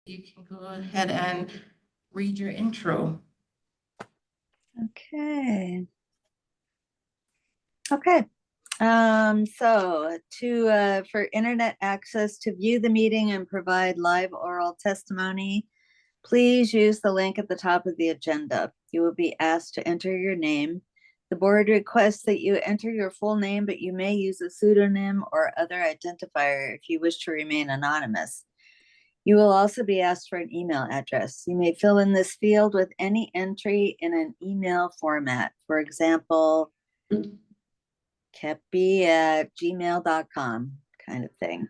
You can go ahead and read your intro. Okay. Okay. For internet access to view the meeting and provide live oral testimony, please use the link at the top of the agenda. You will be asked to enter your name. The board requests that you enter your full name, but you may use a pseudonym or other identifier if you wish to remain anonymous. You will also be asked for an email address. You may fill in this field with any entry in an email format. For example, kepi@gmail.com kind of thing.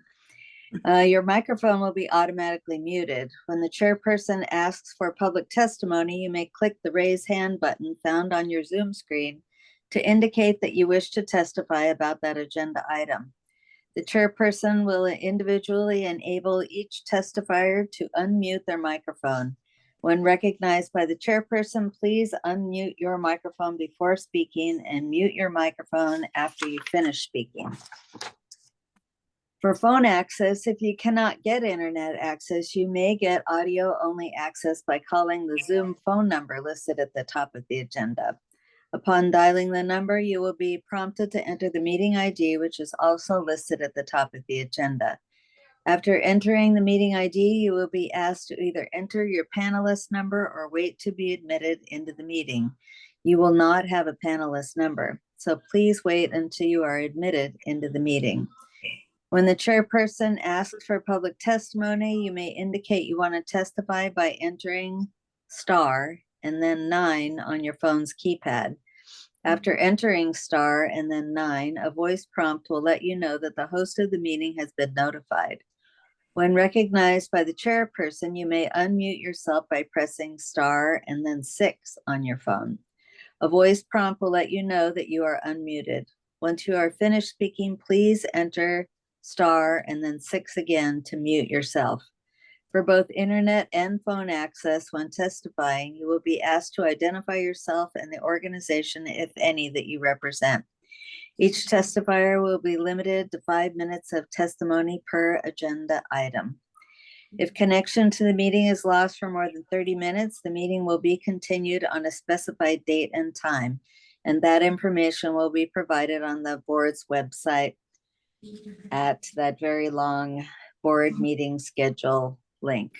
Your microphone will be automatically muted. When the chairperson asks for public testimony, you may click the raise hand button found on your Zoom screen to indicate that you wish to testify about that agenda item. The chairperson will individually enable each testifier to unmute their microphone. When recognized by the chairperson, please unmute your microphone before speaking and mute your microphone after you finish speaking. For phone access, if you cannot get internet access, you may get audio-only access by calling the Zoom phone number listed at the top of the agenda. Upon dialing the number, you will be prompted to enter the meeting ID, which is also listed at the top of the agenda. After entering the meeting ID, you will be asked to either enter your panelist number or wait to be admitted into the meeting. You will not have a panelist number, so please wait until you are admitted into the meeting. When the chairperson asks for public testimony, you may indicate you want to testify by entering star and then 9 on your phone's keypad. After entering star and then 9, a voice prompt will let you know that the host of the meeting has been notified. When recognized by the chairperson, you may unmute yourself by pressing star and then 6 on your phone. A voice prompt will let you know that you are unmuted. Once you are finished speaking, please enter star and then 6 again to mute yourself. For both internet and phone access, when testifying, you will be asked to identify yourself and the organization, if any, that you represent. Each testifier will be limited to 5 minutes of testimony per agenda item. If connection to the meeting is lost for more than 30 minutes, the meeting will be continued on a specified date and time, and that information will be provided on the board's website at that very long board meeting schedule link.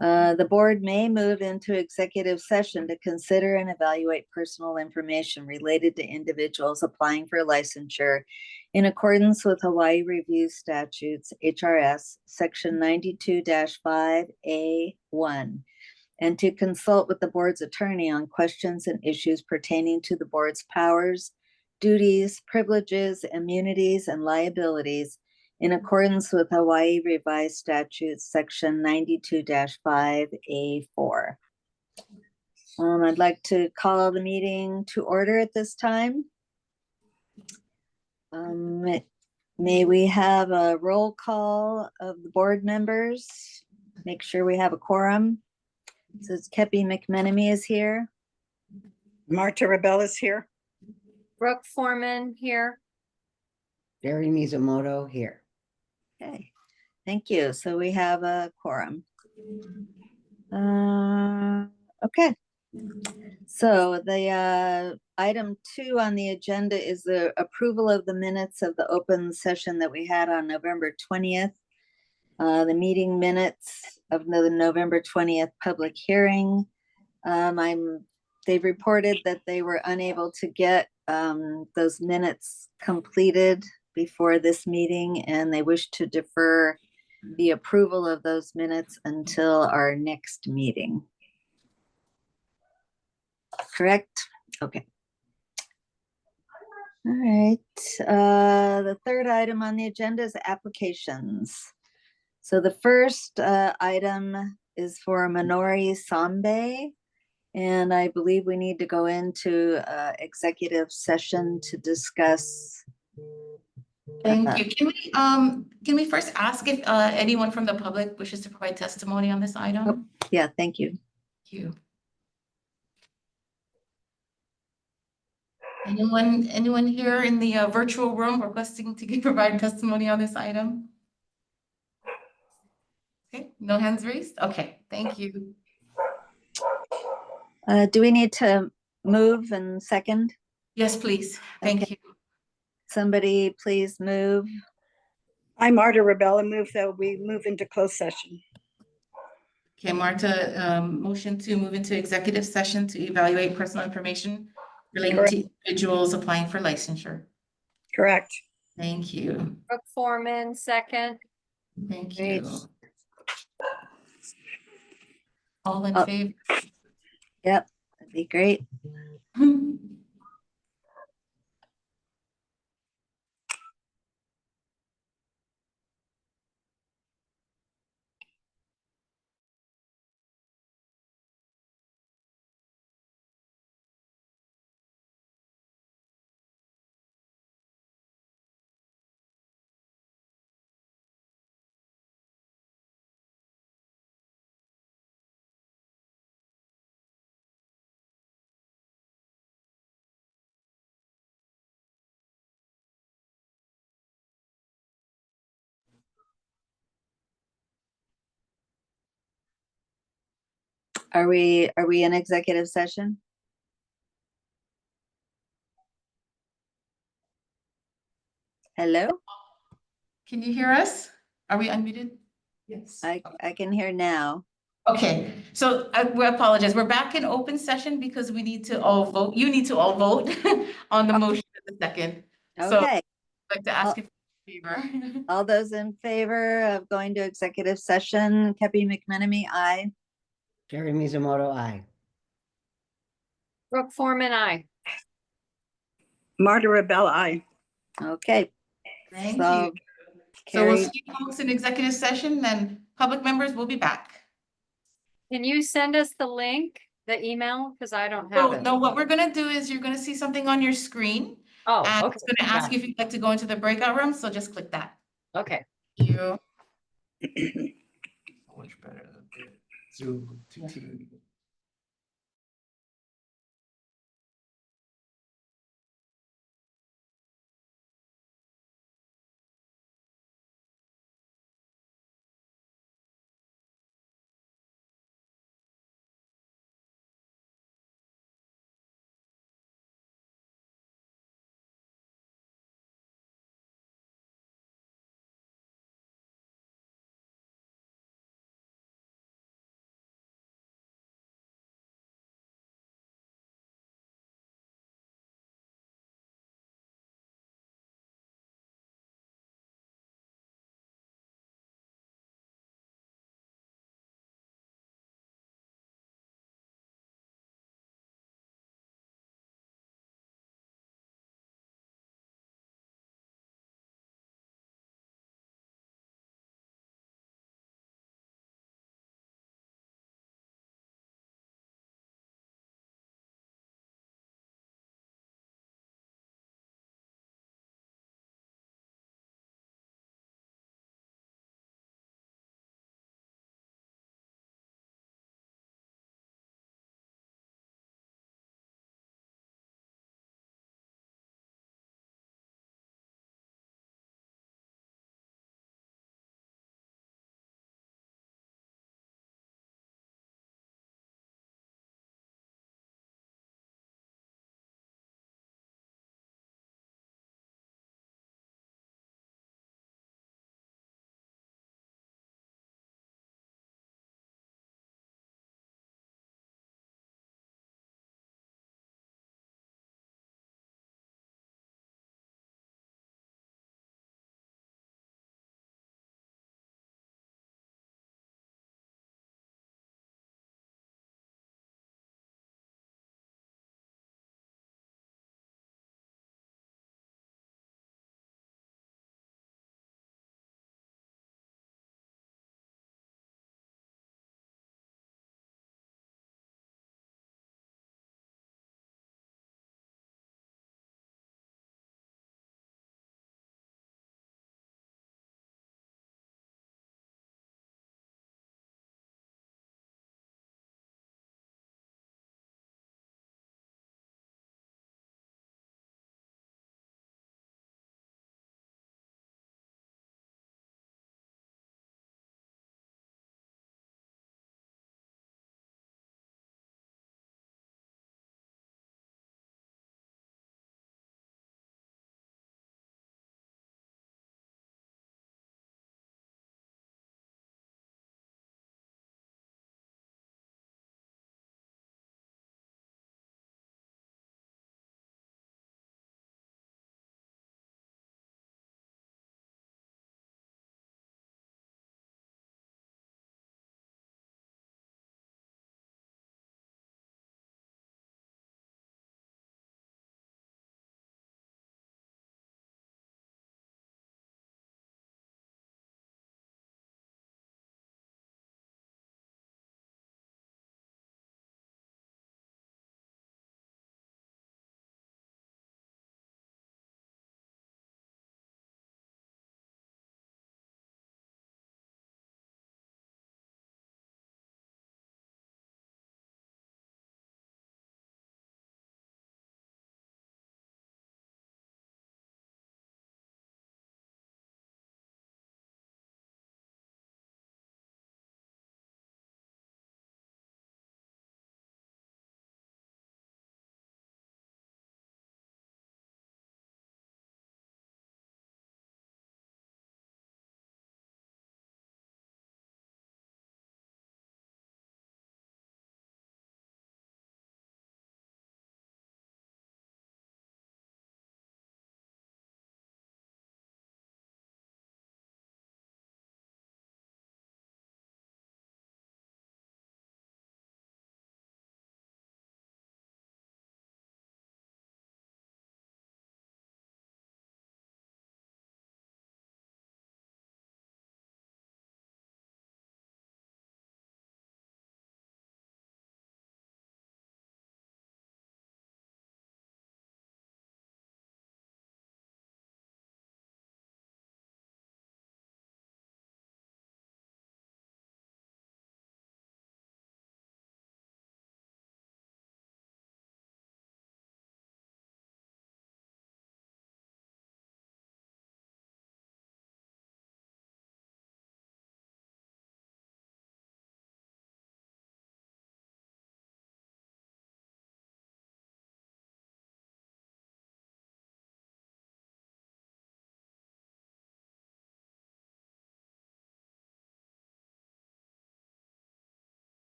The board may move into executive session to consider and evaluate personal information related to individuals applying for licensure in accordance with Hawaii Review Statutes, HRS, Section 92-5A1, and to consult with the board's attorney on questions and issues pertaining to the board's powers, duties, privileges, immunities, and liabilities in accordance with Hawaii Revised Statutes, Section 92-5A4. I'd like to call the meeting to order at this time. May we have a roll call of the board members? Make sure we have a quorum. So it's Kepi McMenemy is here. Marta Rebel is here. Brooke Foreman here. Barry Mizumoto here. Okay, thank you. So we have a quorum. Okay. So the item 2 on the agenda is the approval of the minutes of the open session that we had on November 20th. The meeting minutes of the November 20th public hearing. They've reported that they were unable to get those minutes completed before this meeting, and they wish to defer the approval of those minutes until our next meeting. Correct? Okay. All right. The third item on the agenda is applications. So the first item is for Minori Sambe, and I believe we need to go into executive session to discuss. Thank you. Can we first ask if anyone from the public wishes to provide testimony on this item? Oh, yeah, thank you. Thank you. Anyone here in the virtual room requesting to provide testimony on this item? Okay, no hands raised? Okay, thank you. Do we need to move and second? Yes, please. Thank you. Somebody please move. I, Marta Rebella, move that we move into closed session. Okay, Marta, motion to move into executive session to evaluate personal information relating Correct. to individuals applying for licensure. Correct. Thank you. Brooke Foreman, second. Thank Great. you. All in Oh. favor? Yep, that'd be great. Are we in executive session? Hello? Can you hear us? Are we unmuted? Yes. I can hear now. Okay, so we apologize. We're back in open session because we need to all vote. You need to all vote on the motion in the second. So Okay, I'd like to ask if you're in favor. all those in favor of going to executive session, Kepi McMenamy, aye. Jerry Mizumoto, aye. Brooke Foreman, I. Marta Rebella, I. Okay. Thank So you. So we'll carried. see you folks in executive session, then public members will be back. Can you send us the link, the email? Because I don't have So it. no, what we're gonna do is you're gonna see something on your screen. Oh, And okay. it's gonna ask you if you'd like to go into the breakout room, so just click that. Okay. Thank you. Much better than the Zoom to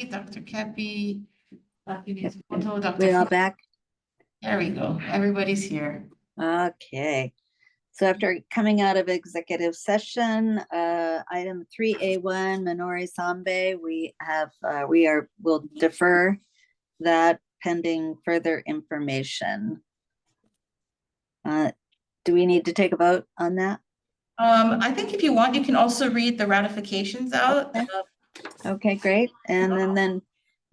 Dr. Kepi, Dr. Nizimoto, Dr. We all Fu- back? There we go. Everybody's here. Okay. So after coming out of executive session, item 3A1, Minori Sambe, we'll defer that pending further information. Do we need to take a vote on that? I think if you want, you can also read the ratifications out. Okay. Okay, great. And then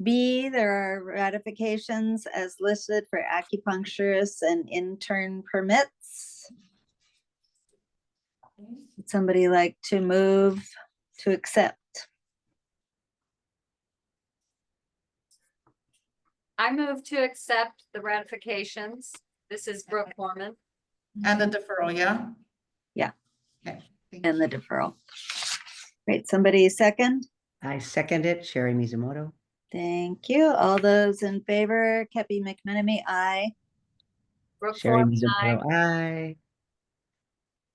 B, there are ratifications as listed for acupuncturists and intern permits. Would somebody like to move to accept? I move to accept the ratifications. This is Brooke Foreman. And the deferral, yeah? Yeah. Okay. thank And you. the deferral. Great, somebody second? I second it, Sherry Mizumoto. Thank you. All those in favor, Kepi McMenamy, aye. Brooke Sherry Foreman, aye. Mizumoto, aye.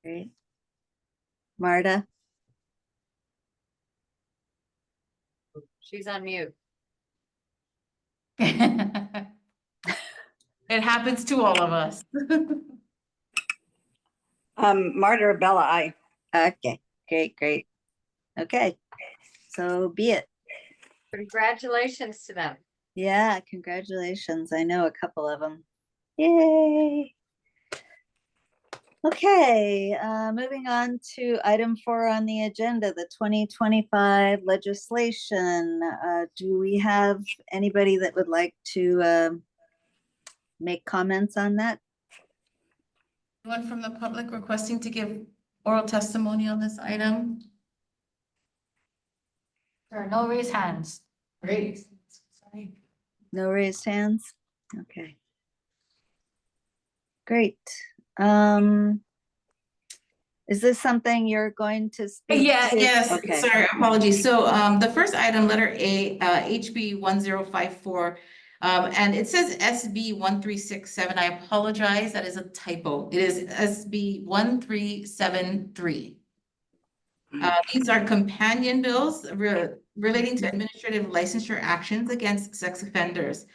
Great. Marta, She's on mute. It happens to all of us. Marta Rebella, I. okay, great. Okay, so be it. Congratulations to them. Yeah, congratulations. I know a couple of them. Yay. Okay, moving on to item 4 on the agenda, the 2025 legislation. Do we have anybody that would like to make comments on that? Anyone from the public requesting to give oral testimony on this item? There are no raised hands. Great. Sorry. No raised hands? Okay. Great. Is this something you're going to speak Yeah, to? yes, Okay. sorry, apologies. So the first item, letter A, HB 1054, and it says SB 1367. I apologize, that is a typo. It is SB 1373. These are companion bills relating to administrative licensure actions against sex offenders.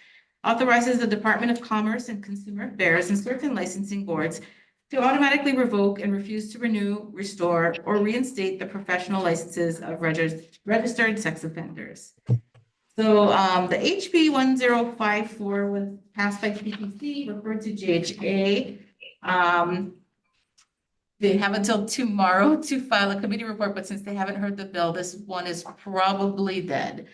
Authorizes the Department of Commerce and Consumer Affairs and certain licensing boards to automatically revoke and refuse to renew, restore, or reinstate the professional licenses of registered sex offenders. So the HB 1054 was passed by PPC, referred to JHA. They have until tomorrow to file a committee report, but since they haven't heard the bill, this one is probably dead.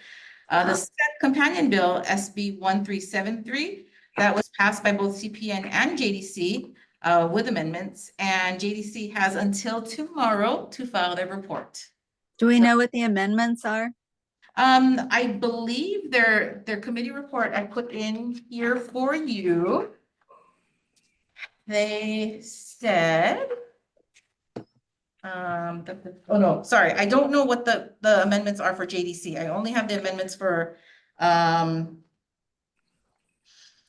The companion bill, SB 1373, that was passed by both CPN and JDC with amendments, and JDC has until tomorrow to file their report. Do we know what the amendments are? I believe their committee report I put in here for you. They said, oh no, sorry, I don't know what the amendments are for JDC. I only have the amendments for The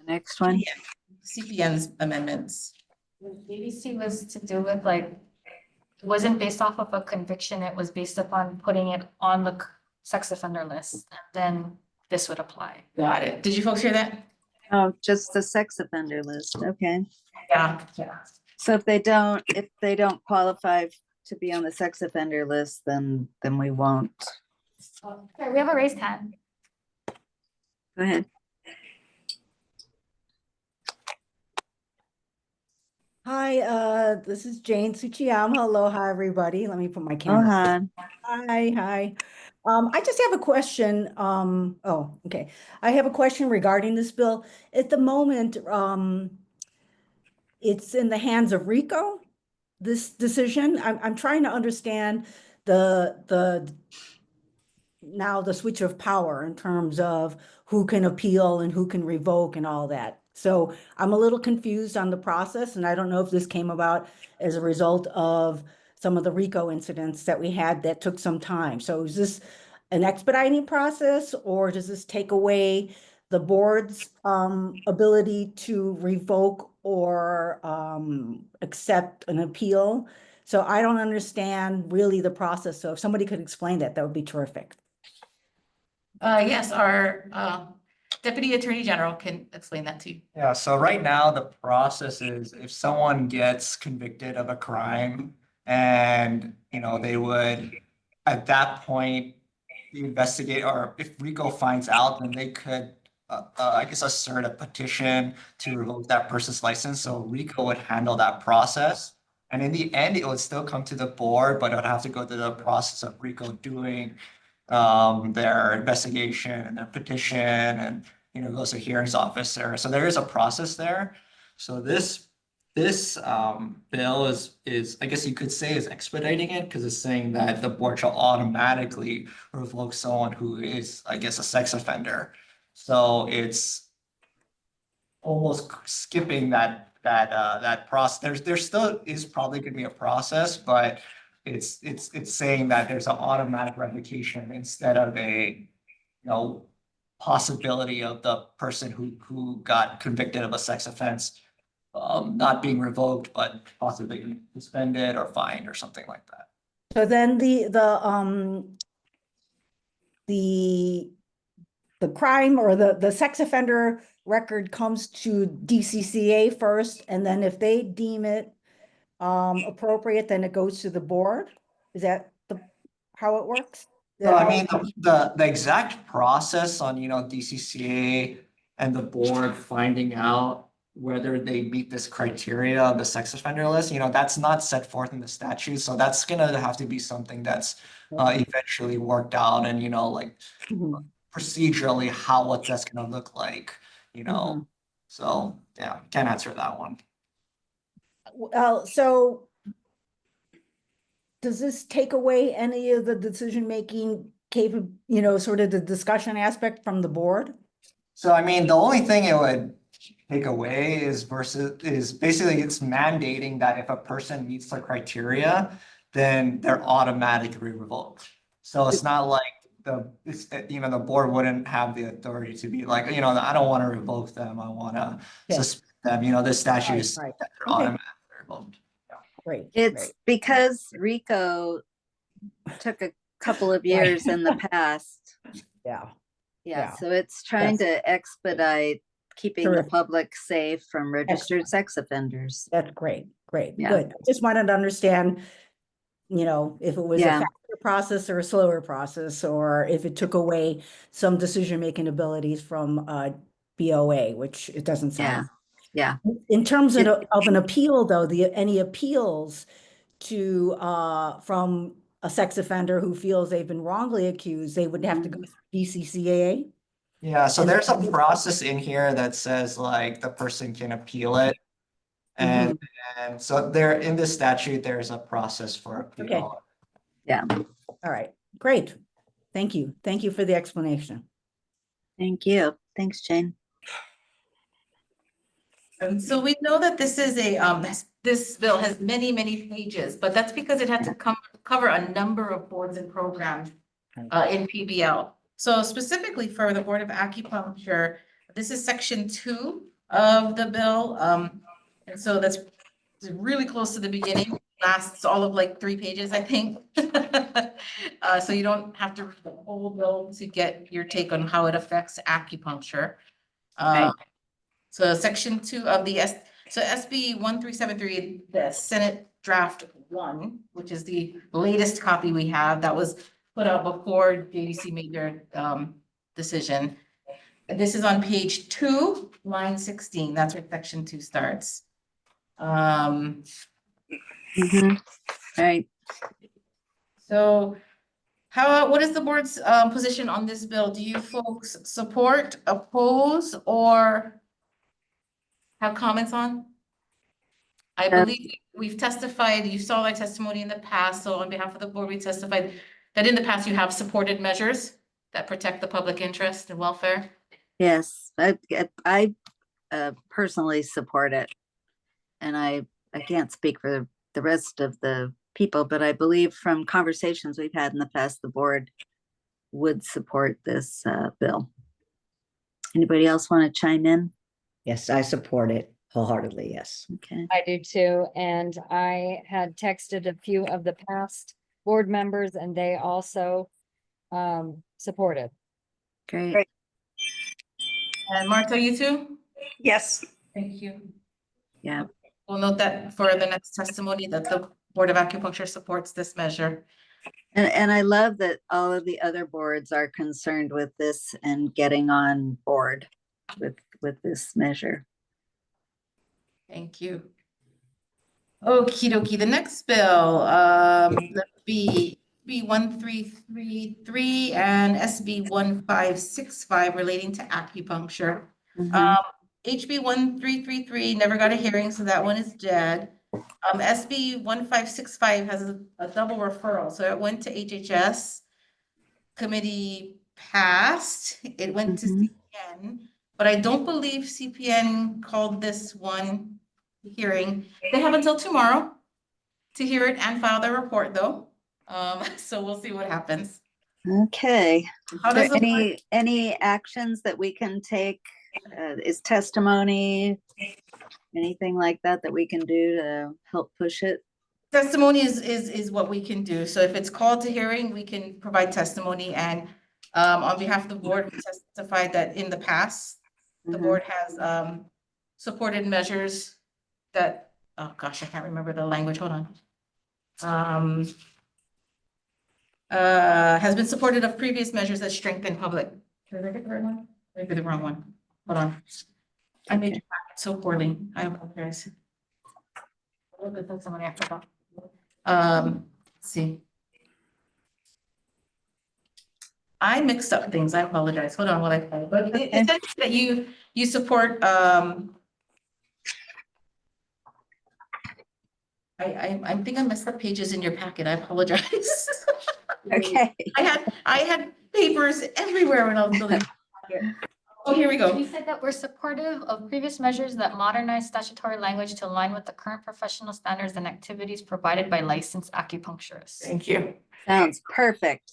next one? CPN's amendments. ABC was to do with like, it wasn't based off of a conviction, it was based upon putting it on the sex offender list, and then this would apply. Got it. Did you folks hear that? Oh, just the sex offender list. Okay. Yeah. So if they don't qualify to be on the sex offender list, then we won't. Okay, we have a raised hand. Go ahead. Hi, this is Jane Suchiyama. Aloha, everybody. Let me put my camera. Hi. I just have a question. Okay. I have a question regarding this bill. At the moment, it's in the hands of RICO, this decision. I'm trying to understand the now the switch of power in terms of who can appeal and who can revoke and all that. So I'm a little confused on the process, and I don't know if this came about as a result of some of the RICO incidents that we had that took some time. So is this an expediting process, or does this take away the board's ability to revoke or accept an appeal? So I don't understand really the process. So if somebody could explain that, that would be terrific. Yes, our Deputy Attorney General can explain that to you. Yeah, so right now the process is if someone gets convicted of a crime and, they would, at that point, investigate, or if RICO finds out, then they could, I guess, assert a petition to revoke that person's license. So RICO would handle that process. And in the end, it would still come to the board, but it would have to go through the process of RICO doing their investigation and their petition and goes to hearings officer. So there is a process there. So this bill is I guess you could say is expediting it because it's saying that the board shall automatically revoke someone who is, I guess, a sex offender. So it's almost skipping that process. There still is probably going to be a process, but it's saying that there's an automatic revocation instead of a possibility of the person who got convicted of a sex offense not being revoked, but possibly suspended or fined or something like that. So then the crime or the sex offender record comes to DCCA first, and then if they deem it appropriate, then it goes to the board? Is that how it works? So I mean, the exact process on, DCCA and the board finding out whether they meet this criteria of the sex offender list, that's not set forth in the statute. So that's gonna have to be something that's eventually worked out and, like Mhm. procedurally what that's gonna look like, Mhm. So yeah, can't answer that one. So does this take away any of the decision-making sort of the discussion aspect from the board? So I mean, the only thing it would take away is basically it's mandating that if a person meets the criteria, then they're automatically revoked. So it's not like the board wouldn't have the authority to be like, I don't want to revoke them. I want to suspend them. This statute is Right. that they're Okay. automatically revoked. Great. It's because RICO took a couple of years in the past. Yeah. Yeah, Yeah. so it's trying to expedite keeping the Terrific. public safe from registered Excellent. sex offenders. That's great. Yeah. Good. I just wanted to understand, if it was a Yeah. faster process or a slower process, or if it took away some decision-making abilities from BOA, which it doesn't sound. Yeah. In terms of an appeal, though, any appeals to from a sex offender who feels they've been wrongly accused, they would have to go through DCCA? Yeah, so there's a process in here that says like the person can appeal it. And so there in this statute, there's a process for appeal. Okay. Yeah. All right, great. Thank you. Thank you for the explanation. Thank you. Thanks, Jane. So we know that this is this bill has many, many pages, but that's because it had to cover a number of boards and programs in PBL. So specifically for the Board of Acupuncture, this is section 2 of the bill. And so that's really close to the beginning, lasts all of like 3 pages, I think. So you don't have to read the whole bill to get your take on how it affects acupuncture. Right. So section 2 of the SB 1373, the Senate Draft 1, which is the latest copy we have that was put out before JDC made their decision. This is on page 2, line 16. That's where section 2 starts. Right. So what is the board's position on this bill? Do you folks support, oppose, or have comments on? I believe we've testified, you saw my testimony in the past, so on behalf of the board, we testified that in the past you have supported measures that protect the public interest and welfare. Yes, I personally support it. And I can't speak for the rest of the people, but I believe from conversations we've had in the past, the board would support this bill. Anybody else want to chime in? Yes, I support it wholeheartedly, yes. Okay. I do too, and I had texted a few of the past board members and they also supported. Great. Great. And Martha, you too? Yes. Thank you. Yeah. We'll note that for the next testimony that the Board of Acupuncture supports this measure. And I love that all of the other boards are concerned with this and getting on board with this measure. Thank you. Okie dokie, the next bill, the B 1333 and SB 1565 relating to acupuncture. Mhm. HB 1333 never got a hearing, so that one is dead. SB 1565 has a double referral, so it went to HHS. Committee passed, it went to Mhm. CPN, but I don't believe CPN called this one hearing. They have until tomorrow to hear it and file their report though. So we'll see what happens. Okay. How Is there does the any actions that we can take? Is testimony, anything like that that we can do to help push it? testimony is what we can do. So if it's called to hearing, we can provide testimony and on behalf of the board, we testified that in the past, the Mhm. board has supported measures that, oh gosh, I can't remember the language, hold on. Has been supportive of previous measures that strengthen public. Did I get the right one? Maybe the wrong one. Hold on. I made Okay. it so poorly. I apologize. Somebody I forgot. Let's see. I mixed up things. I apologize. Hold on while I play. But it Okay. says that you support I think I messed up pages in your packet. I apologize. Okay. I had papers everywhere when I was building. Oh, here we go. We said that we're supportive of previous measures that modernize statutory language to align with the current professional standards and activities provided by licensed acupuncturists. Thank you. Sounds perfect.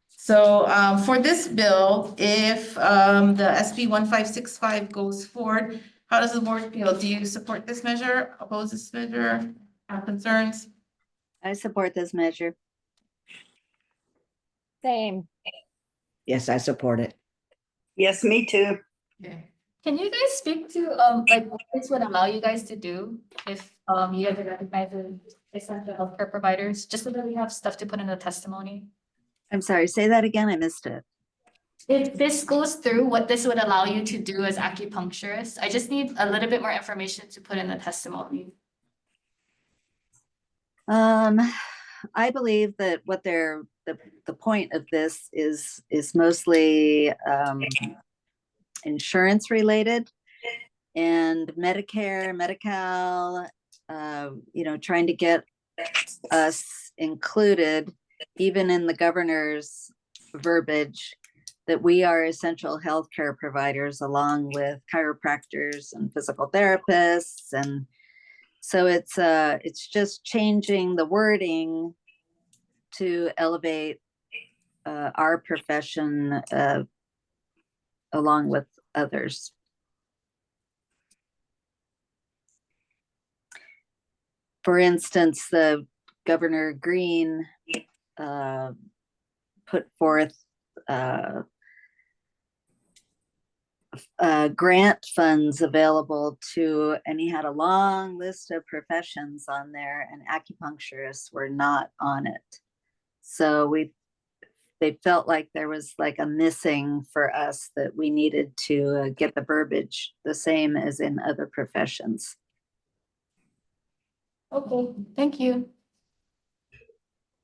So for this bill, if the SB 1565 goes forward, how does the board feel? Do you support this measure, oppose this measure, have concerns? I support this measure. Same. Yes, I support it. Yes, me too. Okay. Can you guys speak to like what this would allow you guys to do if you guys are recognized as essential healthcare providers, just so that we have stuff to put in the testimony? I'm sorry, say that again. I missed it. If this goes through, what this would allow you to do as acupuncturist, I just need a little bit more information to put in the testimony. I believe that what the point of this is mostly insurance related and Medicare, Medi-Cal, trying to get us included, even in the governor's verbiage, that we are essential healthcare providers along with chiropractors and physical therapists. And so it's just changing the wording to elevate our profession along with others. For instance, the Governor Green put forth grant funds available to, and he had a long list of professions on there, and acupuncturists were not on it. So they felt like there was like a missing for us, that we needed to get the verbiage the same as in other professions. Okay, thank you.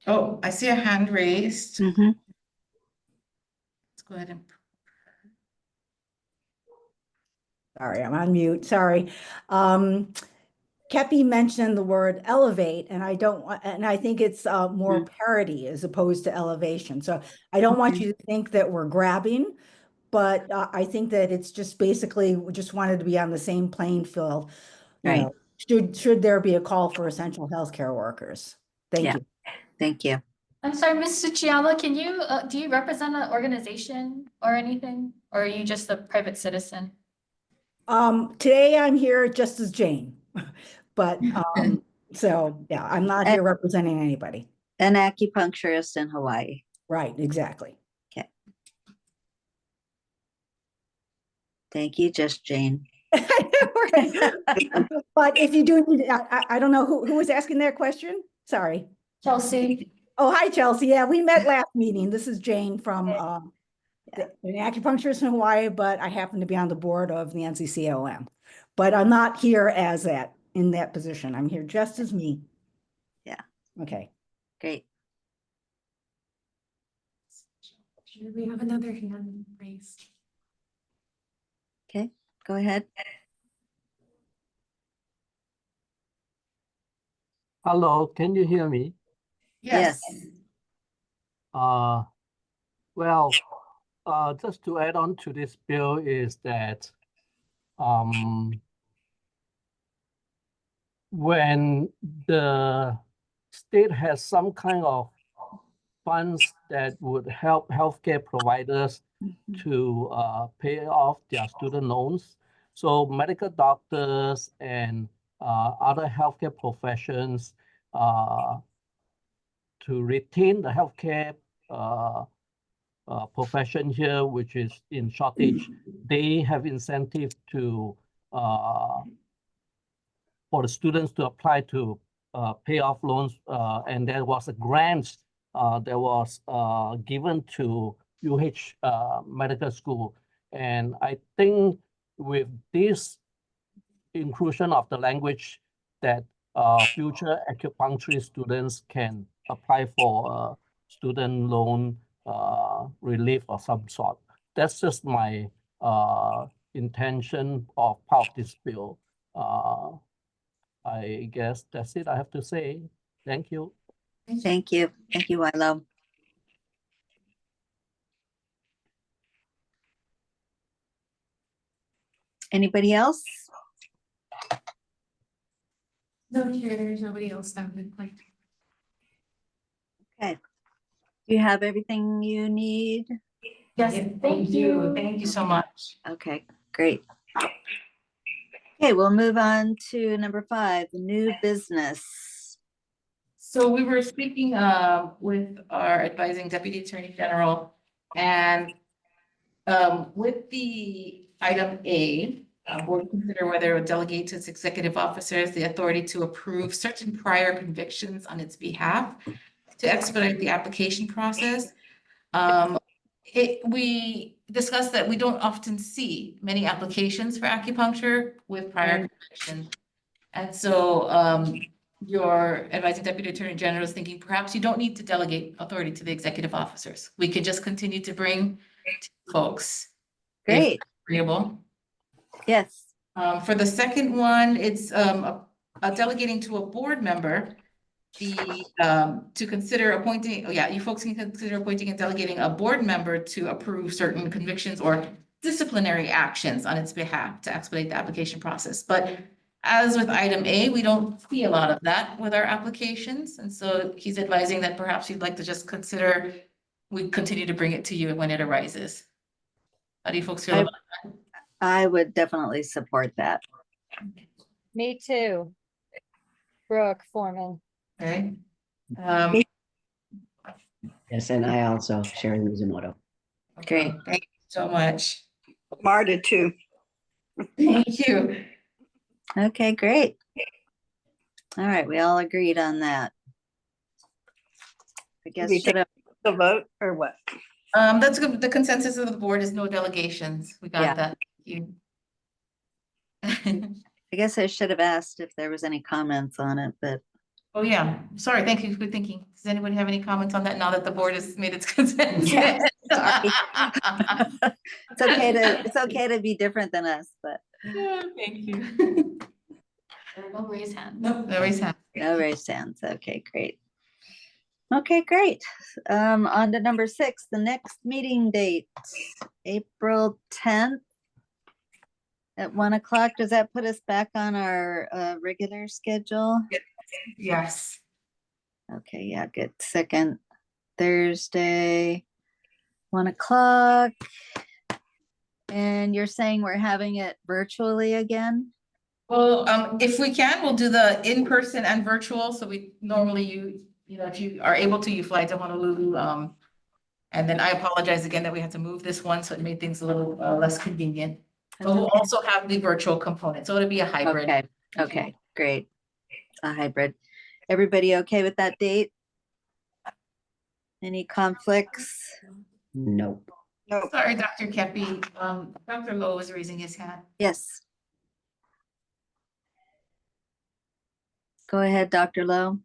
Oh, I see a hand raised. Mm-hmm. Let's go ahead and. Sorry, I'm on mute, sorry. Kepi mentioned the word elevate, and I think it's more parity as opposed to elevation. So I don't want you to think that we're grabbing, but I think that it's just basically, we just wanted to be on the same playing field. Right. Should there be a call for essential healthcare workers? Thank you. Thank you. I'm sorry, Ms. Tsuchiyama, can you, do you represent an organization or anything? Or are you just a private citizen? Today I'm here just as Jane, but so yeah, I'm not here representing anybody. An acupuncturist in Hawaii. Right, exactly. Okay. Thank you, just Jane. But if you do need, I don't know who was asking that question. Sorry. Chelsea. Oh, hi, Chelsea. Yeah, we met last meeting. This is Jane from an acupuncturist in Hawaii, but I happen to be on the board of the NCCOM. But I'm not here as in that position. I'm here just as me. Yeah. Okay. Great. We have another hand raised. Okay, go ahead. Hello, can you hear me? Yes. Well, just to add on to this bill is that when the state has some kind of funds that would help healthcare providers to pay off their student loans, so medical doctors and other healthcare professions to retain the healthcare profession here, which is in shortage, they have incentive to for the students to apply to pay off loans, and there was a grant that was given to UH Medical School, and I think with this inclusion of the language that future acupuncturist students can apply for student loan relief of some sort. That's just my intention of part of this bill. I guess that's it I have to say. Thank you. Thank you. Thank you, Wilo. Anybody else? No, there's nobody else that would like. Okay. Do you have everything you need? Yes, thank you. Thank you so much. Okay, great. Okay, we'll move on to number 5, the new business. So we were speaking with our advising Deputy Attorney General, and with the item A, board consider whether it would delegate to its executive officers the authority to approve certain prior convictions on its behalf to expedite the application process. We discussed that we don't often see many applications for acupuncture with prior conviction. And so your advising Deputy Attorney General is thinking perhaps you don't need to delegate authority to the executive officers. We could just continue to bring folks. if Great. Agreeable. Yes. For the second one, it's a delegating to a board member to consider appointing, you folks can consider appointing and delegating a board member to approve certain convictions or disciplinary actions on its behalf to expedite the application process. But as with item A, we don't see a lot of that with our applications. And so he's advising that perhaps you'd like to just consider, we continue to bring it to you when it arises. How do you folks feel about that? I would definitely support that. Me too. Brooke Foreman. Okay. Yes, and I also, Sharon Mizumoto. Great. Thank you so much. Marta too. Thank you. Okay, great. All right, we all agreed on that. I guess we should have, The vote or what? That's good. The consensus of the board is no delegations. We Yeah. got that. Thank you. I guess I should have asked if there was any comments on it, but Oh, yeah. Sorry. Thank you for thinking. Does anybody have any comments on that now that the board has made its consensus? Yeah, sorry. it's okay to be different than us, but Thank you. No raise hand. Nope, no raise hand. no raised hands. Okay, great. Okay, great. On to number 6, the next meeting date, April 10th at 1 o'clock. Does that put us back on our regular schedule? Yes. Okay, yeah, good. Second Thursday, 1 o'clock. And you're saying we're having it virtually again? Well, if we can, we'll do the in-person and virtual. So we normally, you know, if you are able to, you fly to Honolulu. And then I apologize again that we had to move this one, so it made things a little less convenient. But we'll also have the virtual component, so it'll be a hybrid. Okay, okay, great. A hybrid. Everybody okay with that date? Any conflicts? Nope. No, Sorry, Dr. Kepi, Dr. Lowe was raising his hand. Yes. Go ahead, Dr. Lowe.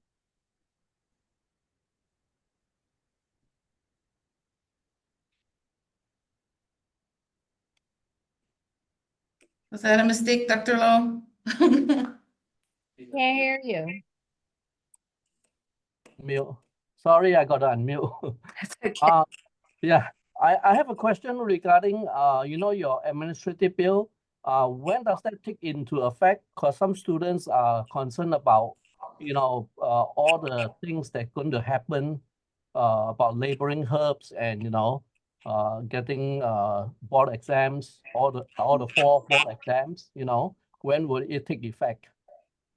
Was that a mistake, Dr. Lowe? Can't hear you. Mute. Sorry, I got to unmute. That's okay. Yeah, I have a question regarding, your administrative bill. When does that take into effect? Because some students are concerned about, all the things that going to happen about laboring herbs and, getting board exams, all the 4 board exams, when will it take effect?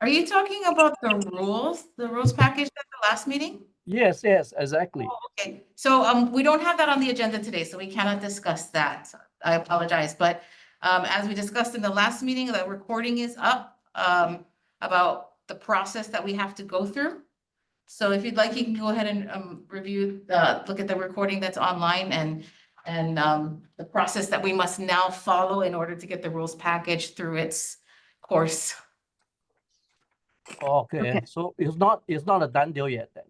Are you talking about the rules package at the last meeting? Yes, exactly. Okay, so we don't have that on the agenda today, so we cannot discuss that. I apologize, but as we discussed in the last meeting, the recording is up about the process that we have to go through. So if you'd like, you can go ahead and review, look at the recording that's online and the process that we must now follow in order to get the rules package through its course. Okay, so it's not a done deal yet then.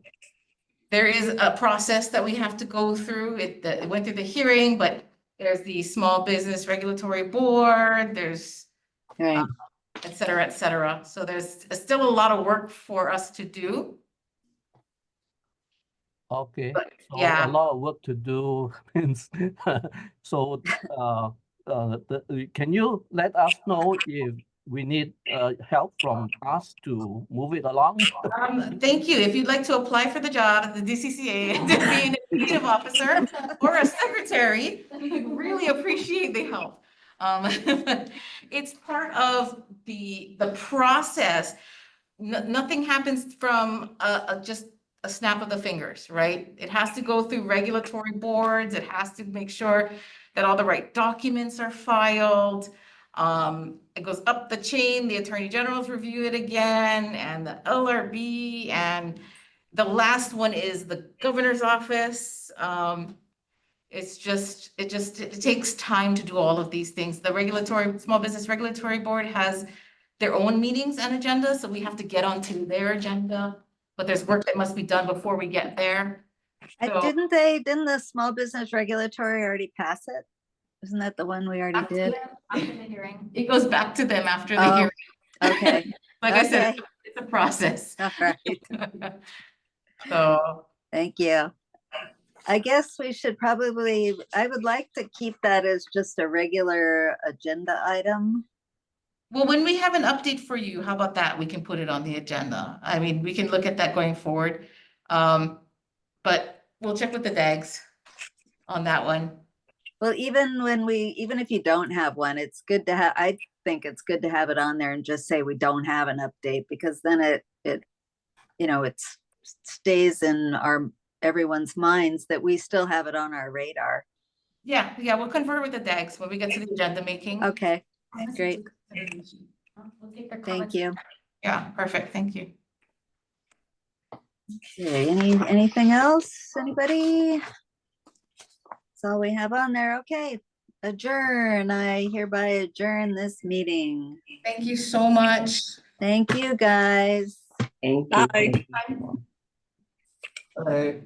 There is a process that we have to go through. It went through the hearing, but there's the Small Business Regulatory Board, there's Right. et cetera, et cetera. So there's still a lot of work for us to do. Okay, But, so yeah. a lot of work to do. So, can you let us know if we need help from us to move it along? Thank you. If you'd like to apply for the job at the DCCA to be an executive officer or a secretary, we really appreciate the help. It's part of the process. Nothing happens from just a snap of the fingers, right? It has to go through regulatory boards. It has to make sure that all the right documents are filed. It goes up the chain, the attorney generals review it again, and the LRB, and the last one is the governor's office. It takes time to do all of these things. The Small Business Regulatory Board has their own meetings and agenda, so we have to get onto their agenda, but there's work that must be done before we get there. So- Didn't the Small Business Regulatory already pass it? Isn't that the one we already did? After the hearing. It goes back to them after the Oh, hearing. Okay, Like I said, Okay. it's a process. all right. So, Thank you. I guess we should probably, I would like to keep that as just a regular agenda item. well, when we have an update for you, how about that? We can put it on the agenda. I mean, we can look at that going forward. But we'll check with the DAGs on that one. Well, even if you don't have one, it's good to have, I think it's good to have it on there and just say we don't have an update, because then it stays in everyone's minds that we still have it on our radar. Yeah, we'll confer with the DAGs when we get to the agenda making. Okay, great. We'll take their Thank comments. you. Yeah, perfect. Thank you. Okay, anything else? Anybody? That's all we have on there. Okay, adjourn. I hereby adjourn this meeting. Thank you so much. Thank you, guys. Thank you. Bye. Right.